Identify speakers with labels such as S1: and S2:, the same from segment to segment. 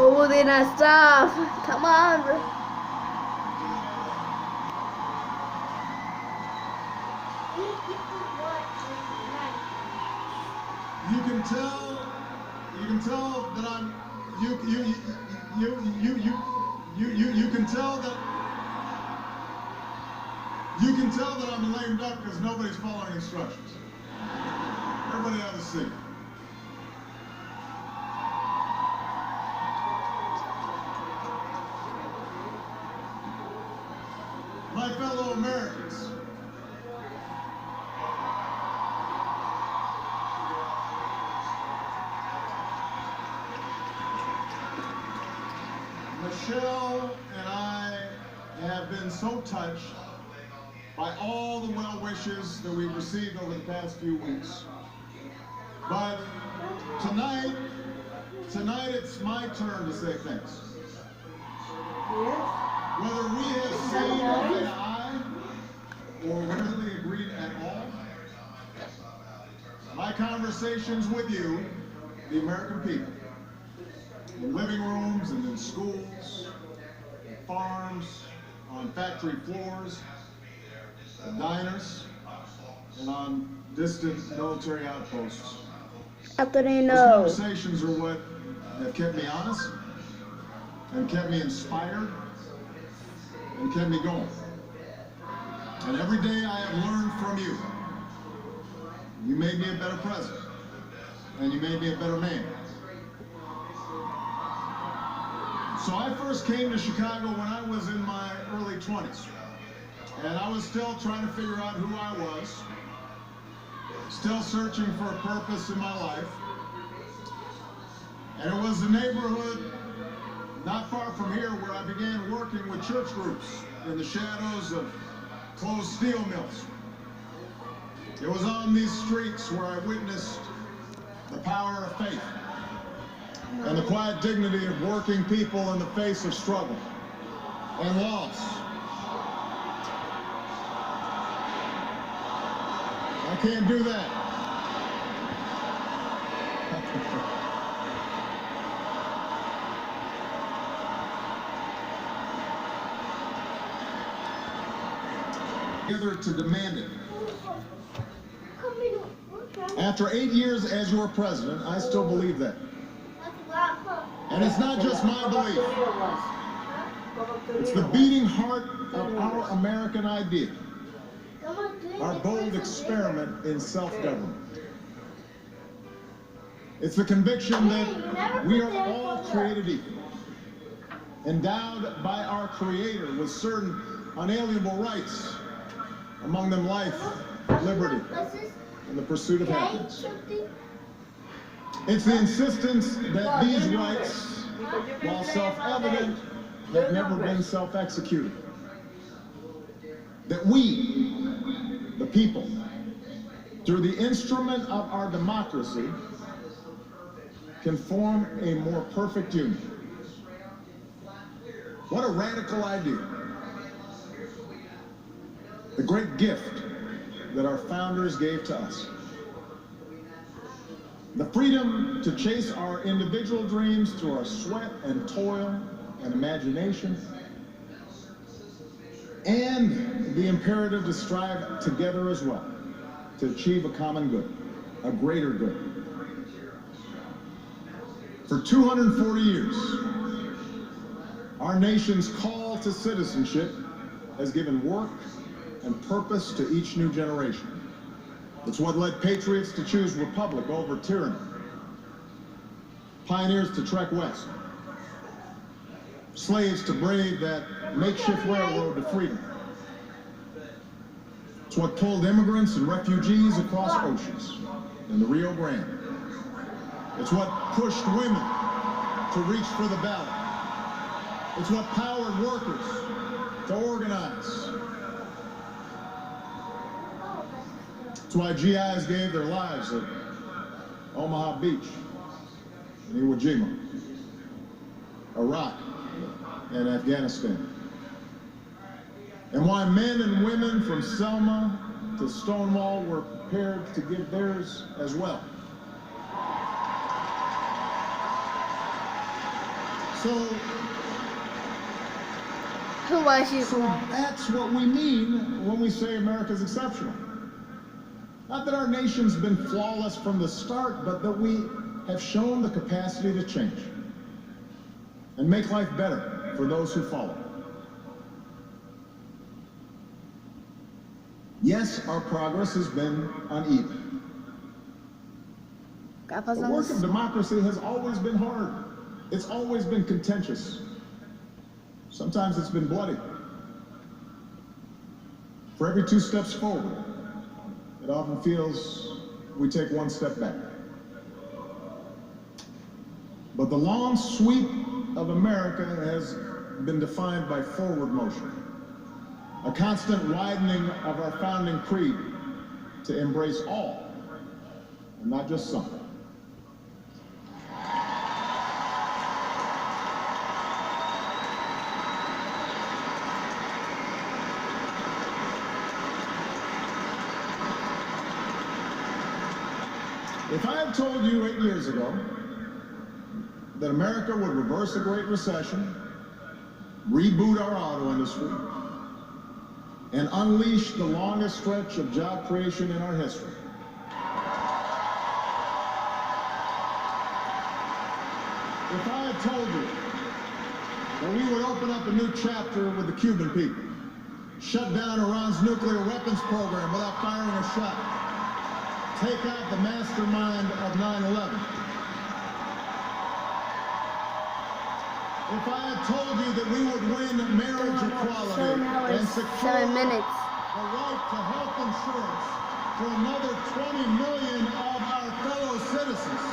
S1: Holding us off. Come on.
S2: You can tell that I'm, you can tell that I'm a lame duck because nobody's following instructions. Everybody have a seat. My fellow Americans, Michelle and I have been so touched by all the well wishes that we've received over the past few weeks. But tonight it's my turn to say thanks. Whether we have seen eye to eye or really agreed at all, my conversations with you, the American people, in living rooms and in schools, in farms, on factory floors, in diners, and on distant military outposts.
S1: After they
S2: Those
S1: know.
S2: conversations are what have kept me honest, and kept me inspired, and kept me going. And every day I have learned from you. You made me a better president, and you made me a better man. So I first came to Chicago when I was in my early 20s. And I was still trying to figure out who I was, still searching for a purpose in my life. And it was a neighborhood not far from here where I began working with church groups in the shadows of closed steel mills. It was on these streets where I witnessed the power of faith and the quiet dignity of working people in the face of struggle and loss. I can't do that. Together to demand it. After 8 years as your president, I still believe that. And it's not just my belief. It's the beating heart of our American idea. Our bold experiment in self-government. It's the conviction that we are all created equal, endowed by our Creator with certain unalienable rights, among them life, liberty, and the pursuit of happiness. It's the insistence that these rights, while self-evident, have never been self-executed. That we, the people, through the instrument of our democracy, can form a more perfect union. What a radical idea. The great gift that our founders gave to us. The freedom to chase our individual dreams through our sweat and toil and imagination, and the imperative to strive together as well to achieve a common good, a greater good. For 240 years, our nation's call to citizenship has given work and purpose to each new generation. It's what led patriots to choose republic over tyranny, pioneers to trek west, slaves to brave that makeshift railroad to freedom. It's what pulled immigrants and refugees across oceans in the Rio Grande. It's what pushed women to reach for the ballot. It's what powered workers to organize. It's why GIs gave their lives at Omaha Beach, in Iwo Jima, Iraq, and Afghanistan. And why men and women from Selma to Stonewall were prepared to give theirs as well.
S1: Who was you?
S2: So that's what we mean when we say America's exceptional. Not that our nation's been flawless from the start, but that we have shown the capacity to change and make life better for those who follow. Yes, our progress has been uneven. The work of democracy has always been hard. It's always been contentious. Sometimes it's been bloody. For every 2 steps forward, it often feels we take 1 step back. But the long sweep of America has been defined by forward motion, a constant widening of our founding creed to embrace all, and not just some. If I had told you 8 years ago that America would reverse the Great Recession, reboot our auto industry, and unleash the longest stretch of job creation in our history, if I had told you that we would open up a new chapter with the Cuban people, shut down Iran's nuclear weapons program without firing a shot, take out the mastermind of 9/11. If I had told you that we would win marriage equality
S1: 7 hours,
S2: and secure
S1: 7 minutes.
S2: the right to health insurance for another 20 million of our fellow citizens.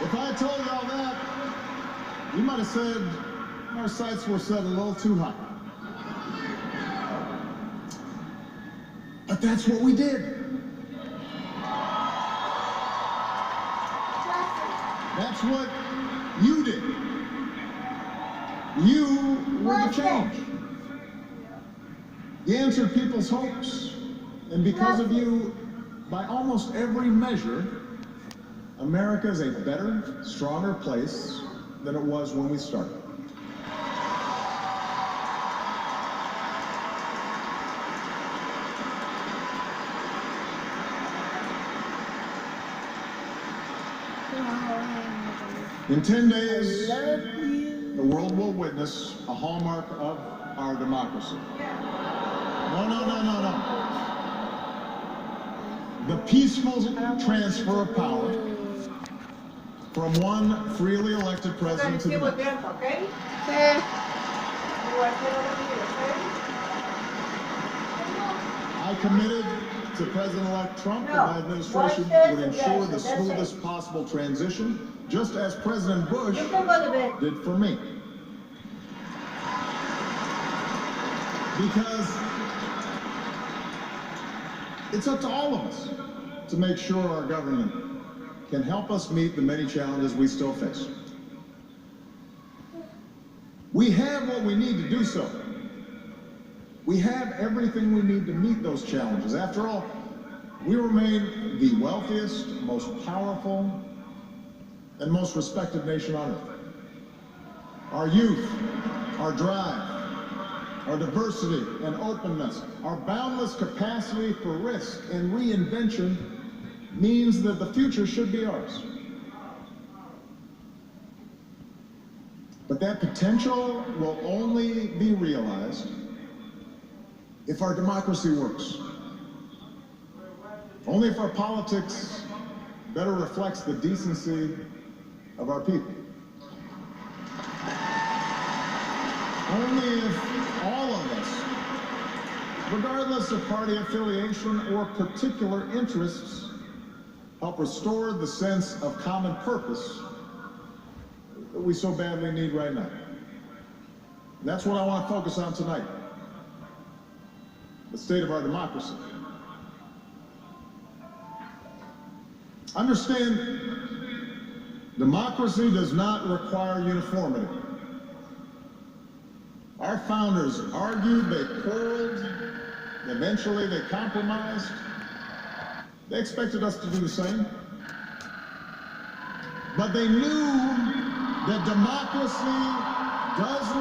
S2: If I had told you all that, you might have said our sights were set a little too high. But that's what we did. That's what you did. You were the change. You answered people's hopes, and because of you, by almost every measure, America is a better, stronger place than it was when we started. In 10 days, the world will witness a hallmark of our democracy. No. The peaceful transfer of power from one freely elected president to the next. I committed to President-elect Trump that my administration would ensure the smoothest possible transition, just as President Bush did for me. Because it's up to all of us to make sure our government can help us meet the many challenges we still face. We have what we need to do so. We have everything we need to meet those challenges. After all, we remain the wealthiest, most powerful, and most respected nation on earth. Our youth, our drive, our diversity and openness, our boundless capacity for risk and reinvention means that the future should be ours. But that potential will only be realized if our democracy works. Only if our politics better reflects the decency of our people. Only if all of us, regardless of party affiliation or particular interests, help restore the sense of common purpose that we so badly need right now. And that's what I want to focus on tonight. The state of our democracy. Understand, democracy does not require uniformity. Our founders argued, they quarreled, eventually they compromised, They expected us to do the same. But they knew that democracy does